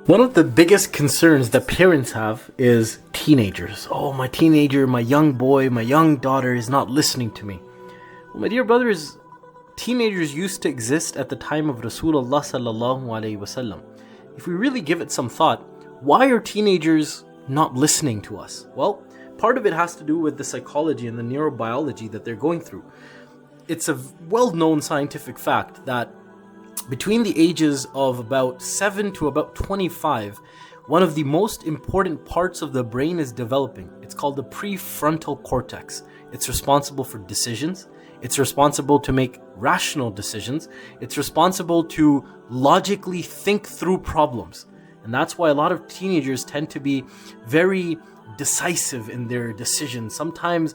One of the biggest concerns that parents have is teenagers. Oh, my teenager, my young boy, my young daughter is not listening to me. Well, my dear brothers, teenagers used to exist at the time of Rasulullah sallallahu alaihi wasallam. If we really give it some thought, why are teenagers not listening to us? Well, part of it has to do with the psychology and the neurobiology that they're going through. It's a well-known scientific fact that between the ages of about 7 to about 25, one of the most important parts of the brain is developing. It's called the prefrontal cortex. It's responsible for decisions. It's responsible to make rational decisions. It's responsible to logically think through problems. And that's why a lot of teenagers tend to be very decisive in their decisions. Sometimes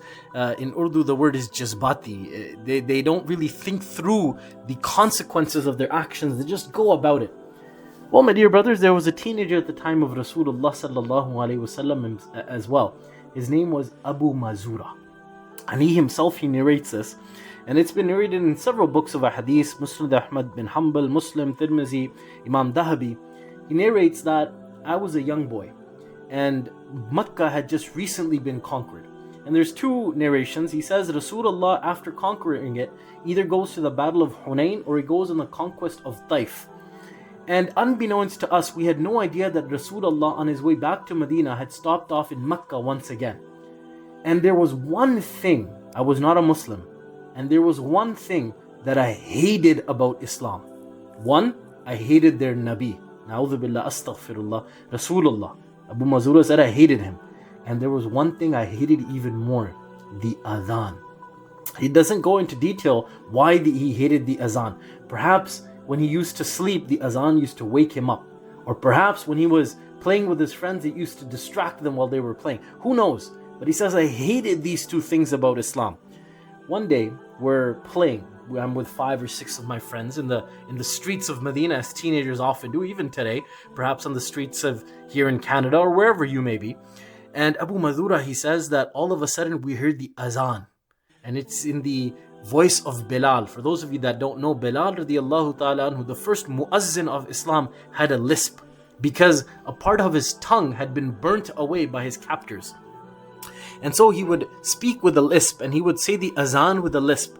in Urdu the word is jazbati. They don't really think through the consequences of their actions. They just go about it. Well, my dear brothers, there was a teenager at the time of Rasulullah sallallahu alaihi wasallam as well. His name was Abu Mazura. And he himself, he narrates this. And it's been narrated in several books of hadith, Musnad Ahmad bin Hanbal, Muslim, Tirmizi, Imam Dahabi. He narrates that I was a young boy and Makkah had just recently been conquered. And there's two narrations. He says Rasulullah, after conquering it, either goes to the battle of Hunain or he goes on the conquest of Taif. And unbeknownst to us, we had no idea that Rasulullah on his way back to Medina had stopped off in Makkah once again. And there was one thing, I was not a Muslim, and there was one thing that I hated about Islam. One, I hated their Nabi. Na'udhu billah, astaghfirullah, Rasulullah. Abu Mazura said I hated him. And there was one thing I hated even more, the Adhan. He doesn't go into detail why he hated the Adhan. Perhaps when he used to sleep, the Adhan used to wake him up. Or perhaps when he was playing with his friends, it used to distract them while they were playing. Who knows? But he says, I hated these two things about Islam. One day, we're playing. I'm with 5 or 6 of my friends in the streets of Medina, as teenagers often do, even today, perhaps on the streets of here in Canada or wherever you may be. And Abu Mahdhura, he says that all of a sudden we heard the azan, and it's in the voice of Bilal. For those of you that don't know, Bilal radiallahu ta'ala anhu, the first muazzin of Islam, had a lisp because a part of his tongue had been burnt away by his captors. And so he would speak with a lisp and he would say the azan with a lisp.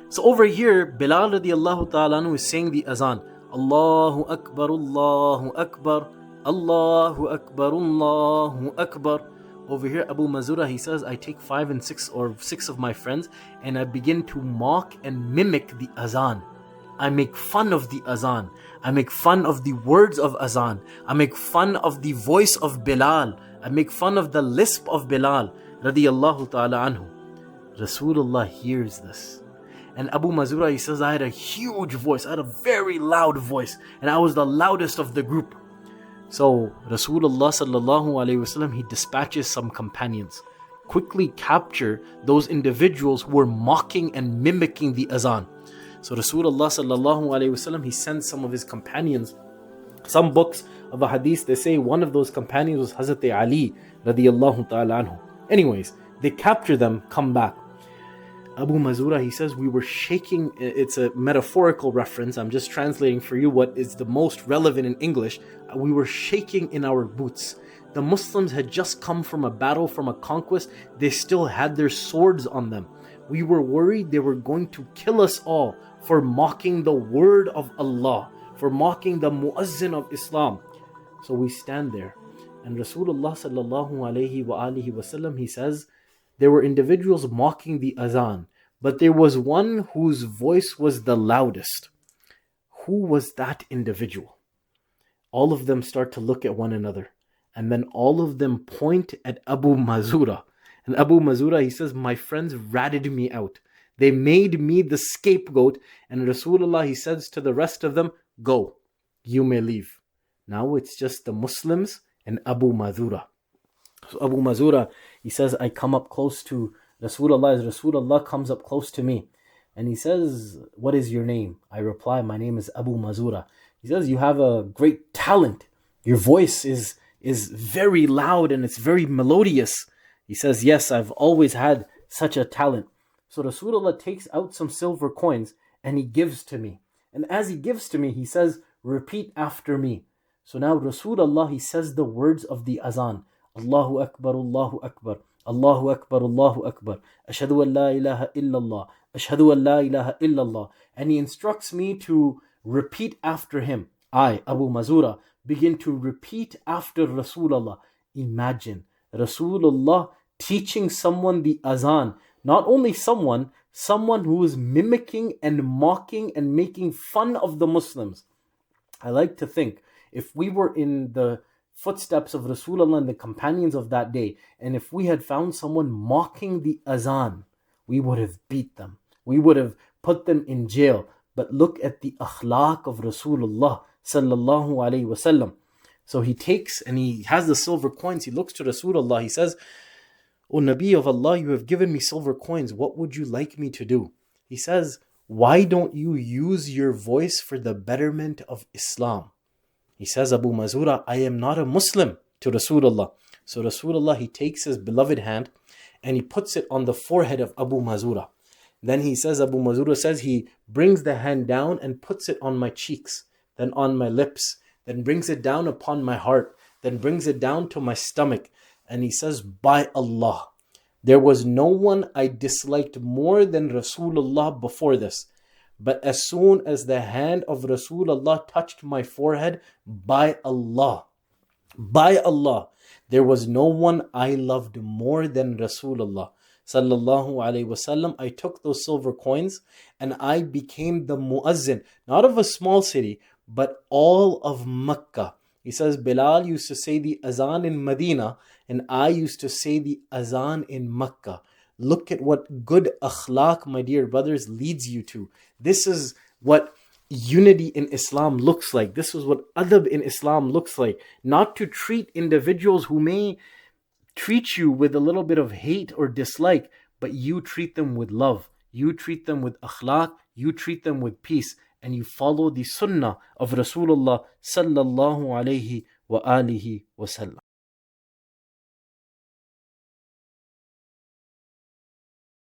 So over here, Bilal radiallahu ta'ala anhu is saying the azan. Allahu Akbar, Allahu Akbar, Allahu Akbar, Allahu Akbar. Over here, Abu Mazura, he says, I take 5 and 6 or 6 of my friends and I begin to mock and mimic the azan. I make fun of the azan. I make fun of the words of azan. I make fun of the voice of Bilal. I make fun of the lisp of Bilal radiyallahu ta'ala anhu. Rasulullah hears this. And Abu Mazura, he says, I had a huge voice. I had a very loud voice. And I was the loudest of the group. So Rasulullah sallallahu alayhi wasallam, he dispatches some companions. Quickly capture those individuals who were mocking and mimicking the azan. So Rasulullah sallallahu alayhi wasallam, he sends some of his companions. Some books of a hadith, they say one of those companions was Hazrat Ali radiyallahu ta'ala anhu. Anyways, they capture them, come back. Abu Mazura, he says, we were shaking. It's a metaphorical reference. I'm just translating for you what is the most relevant in English. We were shaking in our boots. The Muslims had just come from a battle, from a conquest. They still had their swords on them. We were worried they were going to kill us all for mocking the word of Allah, for mocking the muazzin of Islam. So we stand there. And Rasulullah sallallahu alayhi wa alihi wasallam, he says, there were individuals mocking the azan, but there was one whose voice was the loudest. Who was that individual? All of them start to look at one another, and then all of them point at Abu Mazura. And Abu Mazura, he says, my friends ratted me out. They made me the scapegoat. And Rasulullah, he says to the rest of them, go, you may leave. Now it's just the Muslims and Abu Mahdhura. So Abu Mazura, he says, I come up close to Rasulullah as Rasulullah comes up close to me. And he says, what is your name? I reply, my name is Abu Mazura. He says, you have a great talent. Your voice is very loud and it's very melodious. He says, yes, I've always had such a talent. So Rasulullah takes out some silver coins and he gives to me. And as he gives to me, he says, repeat after me. So now Rasulullah, he says the words of the azan. Allahu Akbar, Allahu Akbar, Allahu Akbar, Allahu Akbar, Ashhadu an la ilaha illallah, Ashhadu an la ilaha illallah. And he instructs me to repeat after him. I, Abu Mazura, begin to repeat after Rasulullah. Imagine Rasulullah teaching someone the azan. Not only someone who is mimicking and mocking and making fun of the Muslims. I like to think, if we were in the footsteps of Rasulullah and the companions of that day, and if we had found someone mocking the azan, we would have beat them. We would have put them in jail. But look at the akhlaq of Rasulullah sallallahu alaihi wasallam. So he takes and he has the silver coins. He looks to Rasulullah. He says, O Nabi of Allah, you have given me silver coins. What would you like me to do? He says, why don't you use your voice for the betterment of Islam? He says, Abu Mazura, I am not a Muslim, to Rasulullah. So Rasulullah, he takes his beloved hand and he puts it on the forehead of Abu Mazura. Then he says, Abu Mazura says, he brings the hand down and puts it on my cheeks, then on my lips, then brings it down upon my heart, then brings it down to my stomach. And he says, by Allah, there was no one I disliked more than Rasulullah before this. But as soon as the hand of Rasulullah touched my forehead, by Allah, there was no one I loved more than Rasulullah sallallahu alaihi wasallam. I took those silver coins and I became the Muadhin, not of a small city, but all of Makkah. He says, Bilal used to say the azan in Medina and I used to say the azan in Makkah. Look at what good akhlaq, my dear brothers, leads you to. This is what unity in Islam looks like. This is what adab in Islam looks like. Not to treat individuals who may treat you with a little bit of hate or dislike, but you treat them with love. You treat them with akhlaq. You treat them with peace. And you follow the sunnah of Rasulullah sallallahu alayhi wa alihi wa sallam.